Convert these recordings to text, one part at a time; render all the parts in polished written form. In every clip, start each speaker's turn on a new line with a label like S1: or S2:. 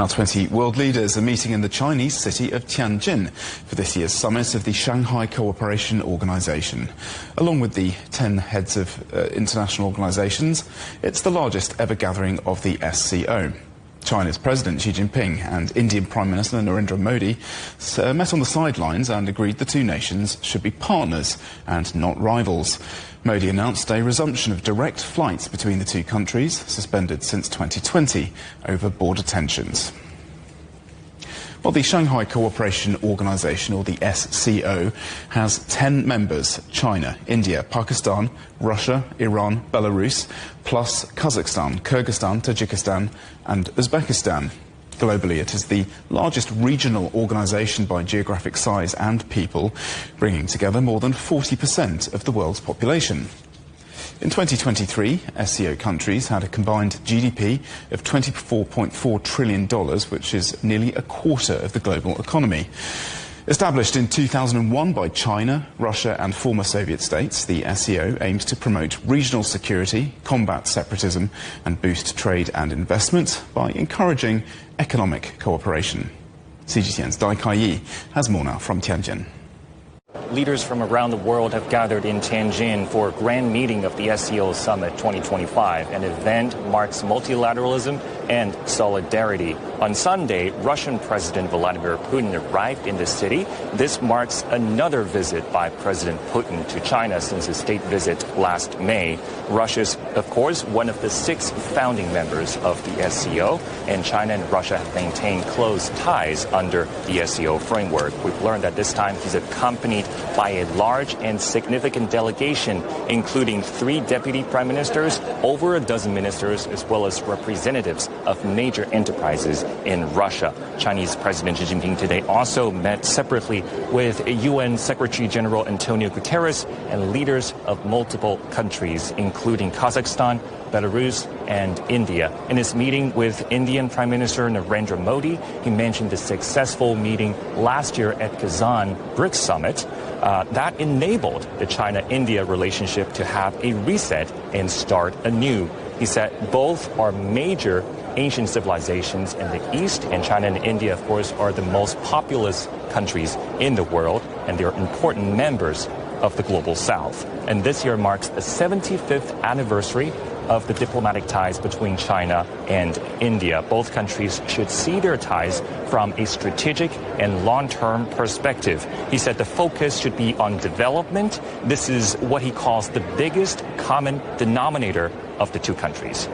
S1: Now, 20 world leaders are meeting in the Chinese city of Tianjin for this year's summit of the Shanghai Cooperation Organization. Along with the 10 heads of international organizations, it's the largest ever gathering of the SCO. China's President Xi Jinping and Indian Prime Minister Narendra Modi met on the sidelines and agreed the two nations should be partners and not rivals. Modi announced a resumption of direct flights between the two countries, suspended since 2020 over border tensions. Well, the Shanghai Cooperation Organization, or the SCO, has 10 members: China, India, Pakistan, Russia, Iran, Belarus, plus Kazakhstan, Kyrgyzstan, Tajikistan and Uzbekistan. Globally, it is the largest regional organization by geographic size and people, bringing together more than 40% of the world's population. In 2023, SCO countries had a combined GDP of $24.4 trillion, which is nearly a quarter of the global economy. Established in 2001 by China, Russia and former Soviet states, the SCO aims to promote regional security, combat separatism and boost trade and investment by encouraging economic cooperation. CGTN's Dai Kai-yi has more now from Tianjin.
S2: Leaders from around the world have gathered in Tianjin for a grand meeting of the SCO Summit 2025. An event marks multilateralism and solidarity. On Sunday, Russian President Vladimir Putin arrived in the city. This marks another visit by President Putin to China since his state visit last May. Russia's, of course, one of the 6 founding members of the SCO, and China and Russia have maintained close ties under the SCO framework. We've learned that this time he's accompanied by a large and significant delegation, including 3 deputy prime ministers, over a dozen ministers, as well as representatives of major enterprises in Russia. Chinese President Xi Jinping today also met separately with UN Secretary General Antonio Guterres and leaders of multiple countries, including Kazakhstan, Belarus and India. In his meeting with Indian Prime Minister Narendra Modi, he mentioned the successful meeting last year at Kazan BRICS Summit that enabled the China-India relationship to have a reset and start anew. He said both are major ancient civilizations in the East, and China and India, of course, are the most populous countries in the world, and they're important members of the global South. And this year marks the 75th anniversary of the diplomatic ties between China and India. Both countries should see their ties from a strategic and long-term perspective. He said the focus should be on development. This is what he calls the biggest common denominator of the two countries.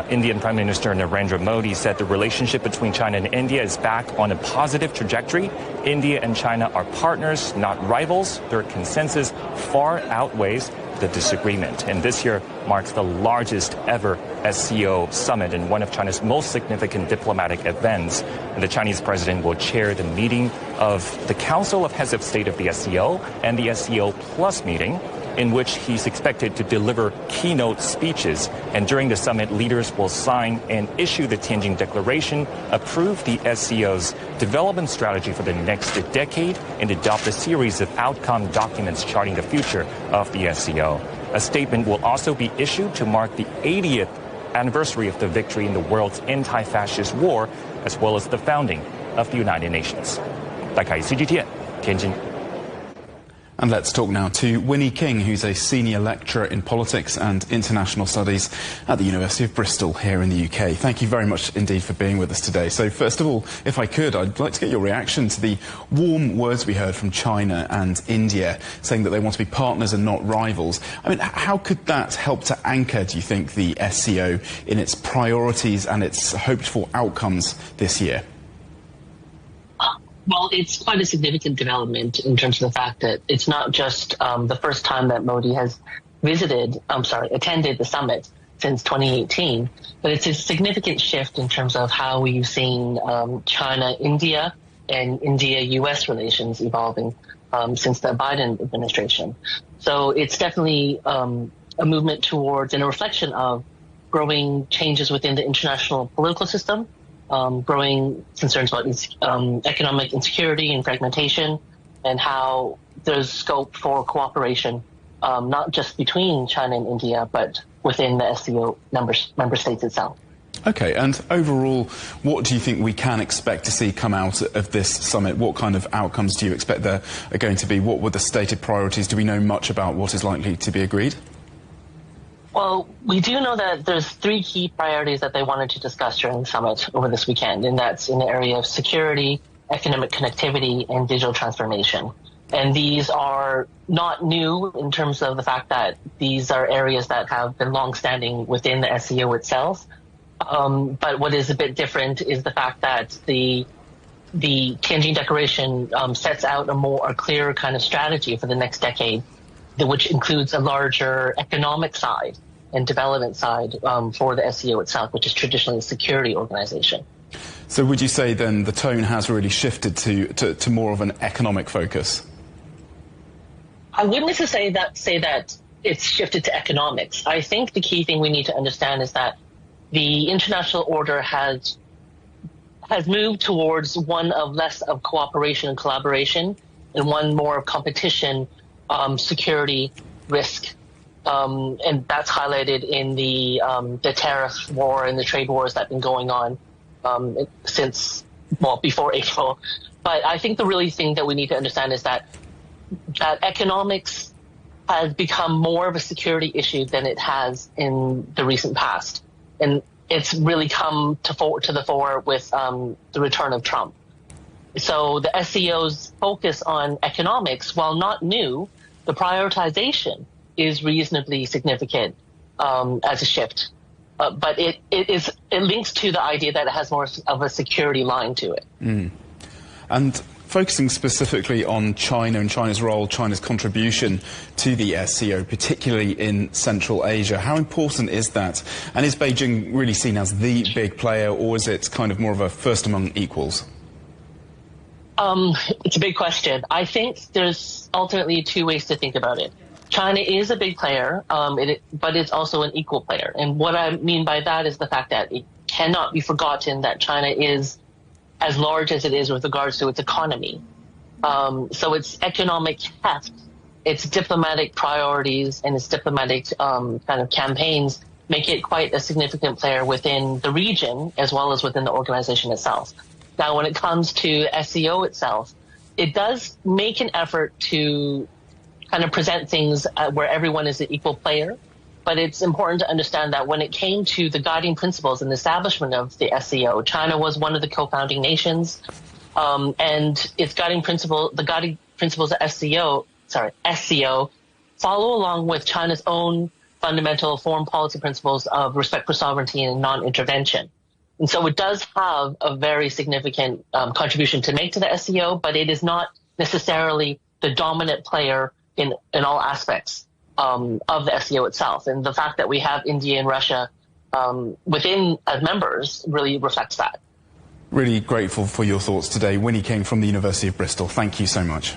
S2: Indian Prime Minister Narendra Modi said the relationship between China and India is back on a positive trajectory. India and China are partners, not rivals. Their consensus far outweighs the disagreement. And this year marks the largest ever SCO summit and one of China's most significant diplomatic events. And the Chinese president will chair the meeting of the Council of Heads of State of the SCO and the SCO Plus meeting, in which he's expected to deliver keynote speeches. And during the summit, leaders will sign and issue the Tianjin Declaration, approve the SCO's development strategy for the next decade, and adopt a series of outcome documents charting the future of the SCO. A statement will also be issued to mark the 80th anniversary of the victory in the world's anti-fascist war, as well as the founding of the United Nations. Dai Kai-yi, CGTN, Tianjin.
S1: And let's talk now to Winnie King, who's a senior lecturer in politics and international studies at the University of Bristol here in the UK. Thank you very much indeed for being with us today. So first of all, if I could, I'd like to get your reaction to the warm words we heard from China and India, saying that they want to be partners and not rivals. I mean, how could that help to anchor, do you think, the SCO in its priorities and its hoped-for outcomes this year?
S3: Well, it's quite a significant development in terms of the fact that it's not just the first time that Modi has attended the summit since 2018, but it's a significant shift in terms of how we've seen China-India and India-US relations evolving since the Biden administration. So it's definitely a movement towards and a reflection of growing changes within the international political system, growing concerns about economic insecurity and fragmentation, and how there's scope for cooperation, not just between China and India, but within the SCO member states itself.
S1: Okay, and overall, what do you think we can expect to see come out of this summit? What kind of outcomes do you expect there are going to be? What were the stated priorities? Do we know much about what is likely to be agreed?
S3: Well, we do know that there's 3 key priorities that they wanted to discuss during the summit over this weekend, and that's in the area of security, economic connectivity, and digital transformation. And these are not new in terms of the fact that these are areas that have been longstanding within the SCO itself. But what is a bit different is the fact that the Tianjin Declaration sets out a clearer kind of strategy for the next decade, which includes a larger economic side and development side for the SCO itself, which is traditionally a security organization.
S1: So would you say then the tone has really shifted to more of an economic focus?
S3: I wouldn't necessarily say that it's shifted to economics. I think the key thing we need to understand is that the international order has moved towards one of less of cooperation and collaboration and one more of competition, security, risk. And that's highlighted in the tariff war and the trade wars that have been going on since, well, before April. But I think the really thing that we need to understand is that economics has become more of a security issue than it has in the recent past. And it's really come to the fore with the return of Trump. So the SCO's focus on economics, while not new, the prioritization is reasonably significant as a shift. But it links to the idea that it has more of a security line to it.
S1: And focusing specifically on China and China's role, China's contribution to the SCO, particularly in Central Asia, how important is that? And is Beijing really seen as the big player, or is it kind of more of a first among equals?
S3: It's a big question. I think there's ultimately 2 ways to think about it. China is a big player, but it's also an equal player. And what I mean by that is the fact that it cannot be forgotten that China is as large as it is with regards to its economy. So its economic heft, its diplomatic priorities, and its diplomatic kind of campaigns make it quite a significant player within the region as well as within the organization itself. Now, when it comes to SCO itself, it does make an effort to kind of present things where everyone is an equal player. But it's important to understand that when it came to the guiding principles and the establishment of the SCO, China was one of the co-founding nations, and its guiding principles of SCO, follow along with China's own fundamental foreign policy principles of respect for sovereignty and non-intervention. And so it does have a very significant contribution to make to the SCO, but it is not necessarily the dominant player in all aspects of the SCO itself. And the fact that we have India and Russia within as members really reflects that.
S1: Really grateful for your thoughts today. Winnie King from the University of Bristol. Thank you so much.